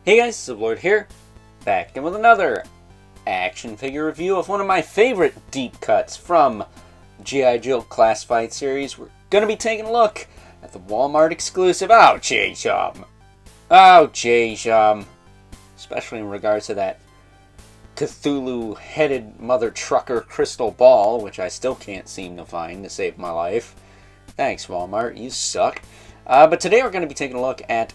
Hey guys, Sublord here, back in with another action figure review of one of my favorite deep cuts from G.I. Joe Classified series. We're going to be taking a look at the Wal-Mart exclusive, especially in regards to that Cthulhu-headed mother trucker crystal ball, which I still can't seem to find to save my life. Thanks, Wal-Mart, you suck. But today we're going to be taking a look at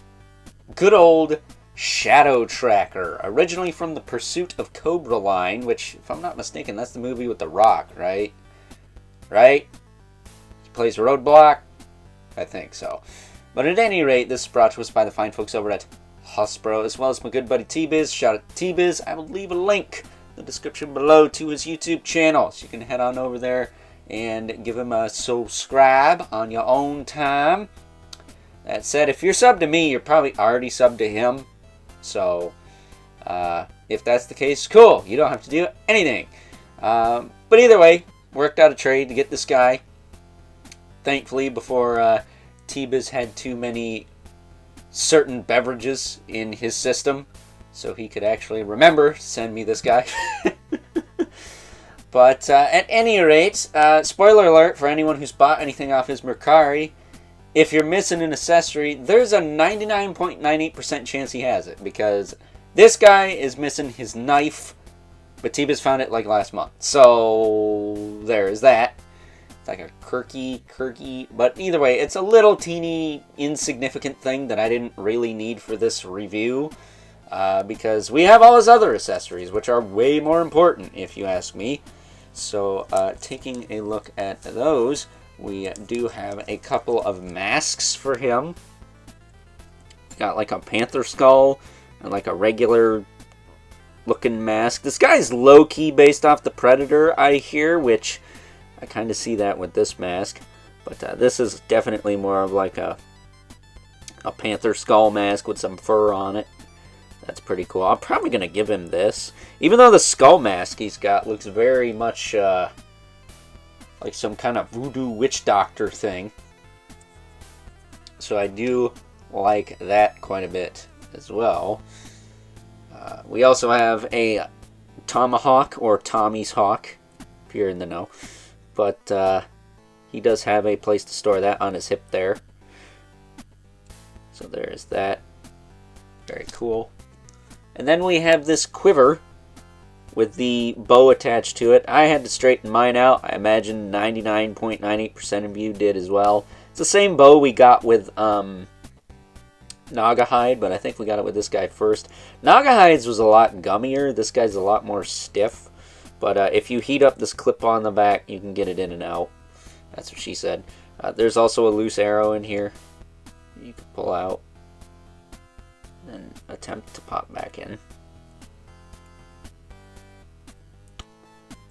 good old Shadow Tracker, originally from the Pursuit of Cobra line, which, if I'm not mistaken, that's the movie with The Rock, right? Right? He plays Roadblock? I think so. But at any rate, this is brought to us by the fine folks over at Hasbro, as well as my good buddy Tee Bizz. Shout out to Tee Bizz. I will leave a link in the description below to his YouTube channel, so you can head on over there and give him a subscribe on your own time. That said, if you're subbed to me, you're probably already subbed to him. So, if that's the case, cool. You don't have to do anything. But either way, worked out a trade to get this guy. Thankfully, before Tee Bizz had too many certain beverages in his system, so he could actually remember to send me this guy. But at any rate, spoiler alert for anyone who's bought anything off his Mercari. If you're missing an accessory, there's a 99.98% chance he has it, because this guy is missing his knife, but Tee Bizz found it like last month. So there is that. It's like a quirky, but either way, it's a little teeny insignificant thing that I didn't really need for this review, because we have all his other accessories, which are way more important, if you ask me. So taking a look at those, we do have a couple of masks for him. Got like a panther skull and like a regular looking mask. This guy's low-key based off the Predator, I hear, which I kind of see that with this mask. But this is definitely more of like a panther skull mask with some fur on it. That's pretty cool. I'm probably going to give him this. Even though the skull mask he's got looks very much like some kind of voodoo witch doctor thing. So I do like that quite a bit as well. We also have a tomahawk, or Tommy's hawk, if you're in the know. But he does have a place to store that on his hip there. So there's that. Very cool. And then we have this quiver with the bow attached to it. I had to straighten mine out. I imagine 99.98% of you did as well. It's the same bow we got with Naugahyde, but I think we got it with this guy first. Naugahyde's was a lot gummier. This guy's a lot more stiff. But if you heat up this clip on the back, you can get it in and out. That's what she said. There's also a loose arrow in here you can pull out and attempt to pop back in.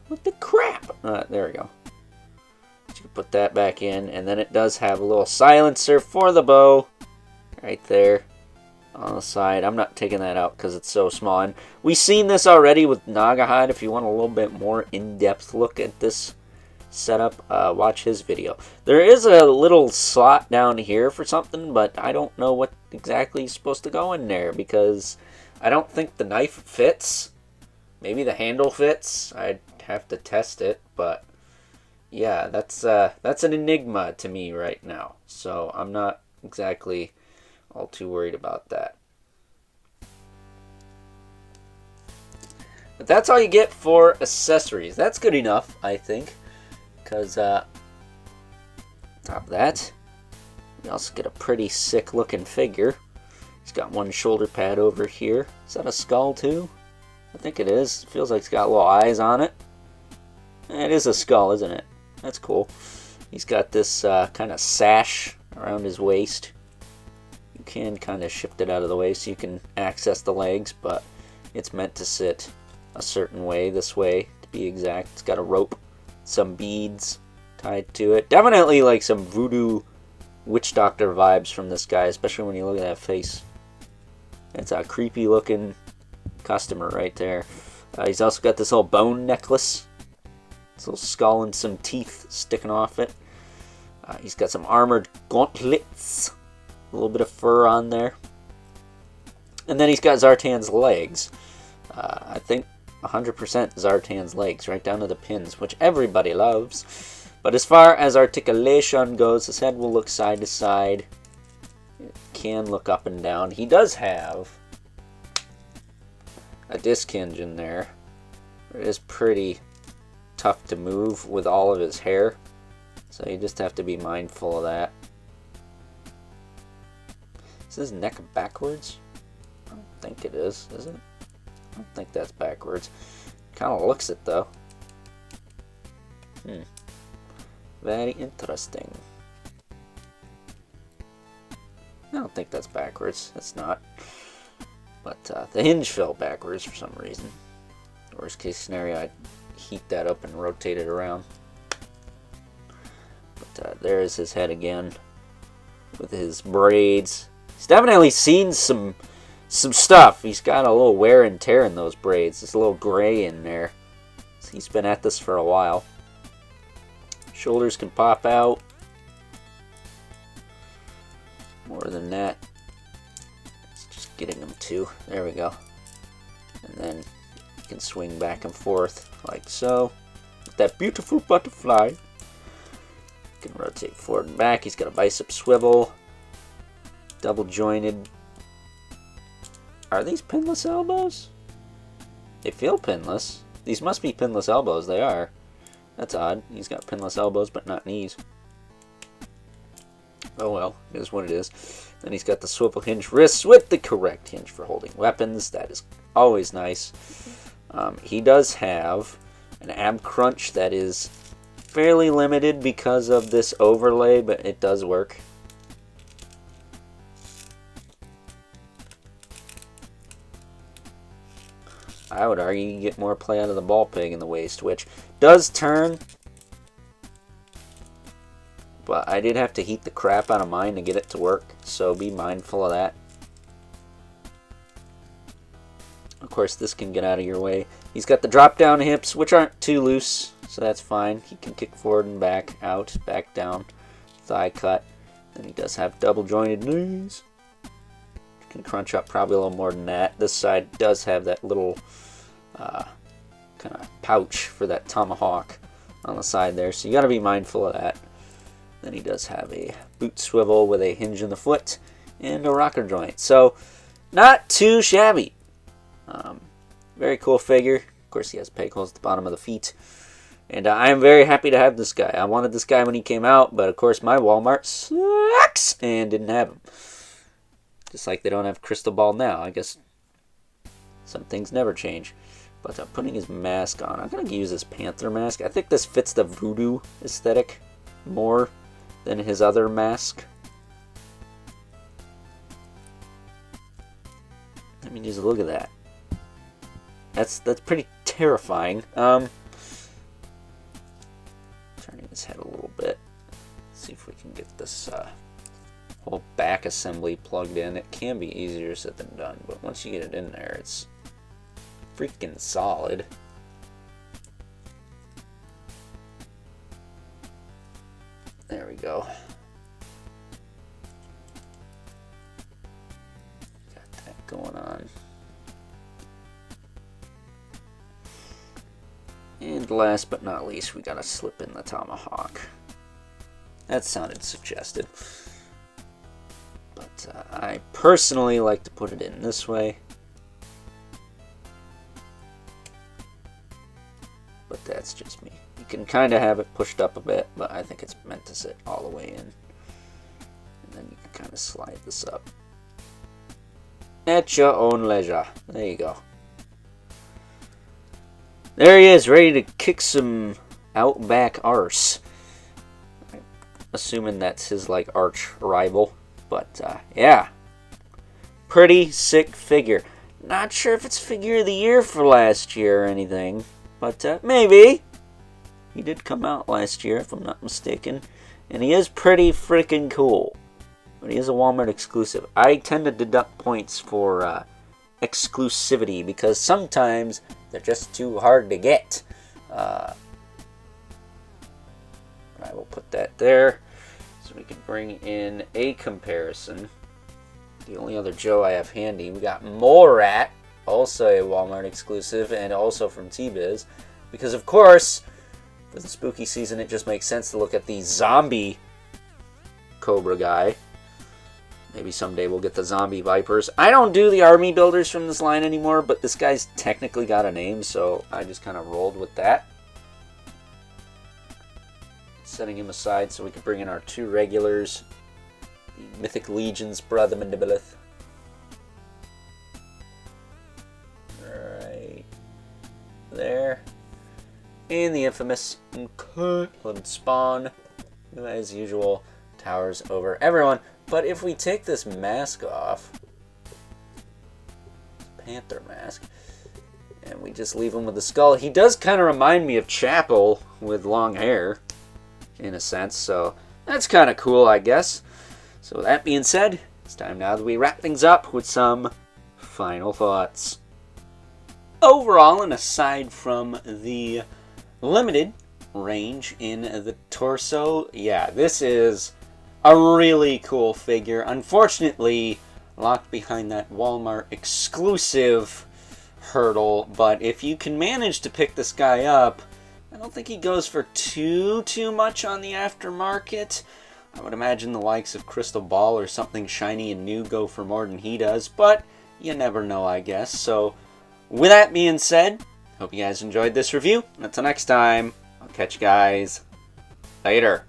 What the crap? There we go. You can put that back in, and then it does have a little silencer for the bow right there on the side. I'm not taking that out because it's so small. And we've seen this already with Naugahyde. If you want a little bit more in-depth look at this setup, watch his video. There is a little slot down here for something, but I don't know what exactly is supposed to go in there because I don't think the knife fits. Maybe the handle fits. I'd have to test it, but yeah, that's an enigma to me right now. So I'm not exactly all too worried about that. But that's all you get for accessories. That's good enough, I think, because top of that, you also get a pretty sick looking figure. He's got one shoulder pad over here. Is that a skull too? I think it is. It feels like it's got little eyes on it. It is a skull, isn't it? That's cool. He's got this kind of sash around his waist. You can kind of shift it out of the way so you can access the legs, but it's meant to sit a certain way, this way to be exact. It's got a rope, some beads tied to it. Definitely like some voodoo witch doctor vibes from this guy, especially when you look at that face. It's a creepy looking customer right there. He's also got this little bone necklace. This little skull and some teeth sticking off it. He's got some armored gauntlets. A little bit of fur on there. And then he's got Zartan's legs. I think 100% Zartan's legs, right down to the pins, which everybody loves. But as far as articulation goes, his head will look side to side. It can look up and down. He does have a disc hinge in there. It is pretty tough to move with all of his hair, so you just have to be mindful of that. Is his neck backwards? I don't think it is it? I don't think that's backwards. Kind of looks it though. Very interesting. I don't think that's backwards. That's not. But the hinge fell backwards for some reason. Worst case scenario, I'd heat that up and rotate it around. But there is his head again with his braids. He's definitely seen some stuff. He's got a little wear and tear in those braids. There's a little gray in there. So he's been at this for a while. Shoulders can pop out. More than that, it's just getting them to. There we go. And then you can swing back and forth like so. With that beautiful butterfly. You can rotate forward and back. He's got a bicep swivel. Double jointed. Are these pinless elbows? They feel pinless. These must be pinless elbows. They are. That's odd. He's got pinless elbows but not knees. Oh well, it is what it is. Then he's got the swivel hinge wrists with the correct hinge for holding weapons. That is always nice. He does have an ab crunch that is fairly limited because of this overlay, but it does work. I would argue you get more play out of the ball peg in the waist, which does turn. But I did have to heat the crap out of mine to get it to work, so be mindful of that. Of course, this can get out of your way. He's got the drop down hips, which aren't too loose, so that's fine. He can kick forward and back, out, back down, thigh cut. Then he does have double jointed knees. Can crunch up probably a little more than that. This side does have that little kind of pouch for that tomahawk on the side there, so you got to be mindful of that. Then he does have a boot swivel with a hinge in the foot and a rocker joint, so not too shabby. Very cool figure. Of course, he has peg holes at the bottom of the feet, and I am very happy to have this guy. I wanted this guy when he came out, but of course my Walmart sucks and didn't have him. Just like they don't have Crystal Ball now. I guess some things never change. But I'm putting his mask on. I'm going to use his Panther mask. I think this fits the voodoo aesthetic more than his other mask. I mean, just look at that. That's pretty terrifying. Turning his head a little bit. Let's see if we can get this whole back assembly plugged in. It can be easier said than done, but once you get it in there, it's freaking solid. There we go. Got that going on. And last but not least, we gotta slip in the tomahawk. That sounded suggestive. But I personally like to put it in this way. But that's just me. You can kind of have it pushed up a bit, but I think it's meant to sit all the way in. And then you can kind of slide this up. At your own leisure. There you go. There he is, ready to kick some Outback arse. Assuming that's his, like, arch rival. But, yeah. Pretty sick figure. Not sure if it's figure of the year for last year or anything. But, maybe. He did come out last year, if I'm not mistaken. And he is pretty freaking cool. But he is a Walmart exclusive. I tend to deduct points for, exclusivity. Because sometimes they're just too hard to get. I will put that there. So we can bring in a comparison. the only other Joe I have handy. We got Morat, also a Walmart exclusive, and also from Tee Bizz. Because, of course, for the spooky season, it just makes sense to look at the zombie Cobra guy. Maybe someday we'll get the zombie Vipers. I don't do the army builders from this line anymore, but this guy's technically got a name, so I just kind of rolled with that. Setting him aside so we can bring in our 2 regulars. The Mythic Legion's Brother Mandibilith. Right there. And the infamous Uncut Spawn, who as usual towers over everyone. But if we take this mask off, Panther mask, and we just leave him with the skull, he does kind of remind me of Chapel with long hair, in a sense, so that's kind of cool, I guess. So that being said, it's time now that we wrap things up with some final thoughts. Overall, and aside from the limited range in the torso, yeah, this is a really cool figure. Unfortunately, locked behind that Walmart exclusive hurdle, but if you can manage to pick this guy up, I don't think he goes for too much on the aftermarket. I would imagine the likes of Crystal Ball or something shiny and new go for more than he does, but you never know, I guess. So, with that being said, hope you guys enjoyed this review. Until next time, I'll catch you guys later.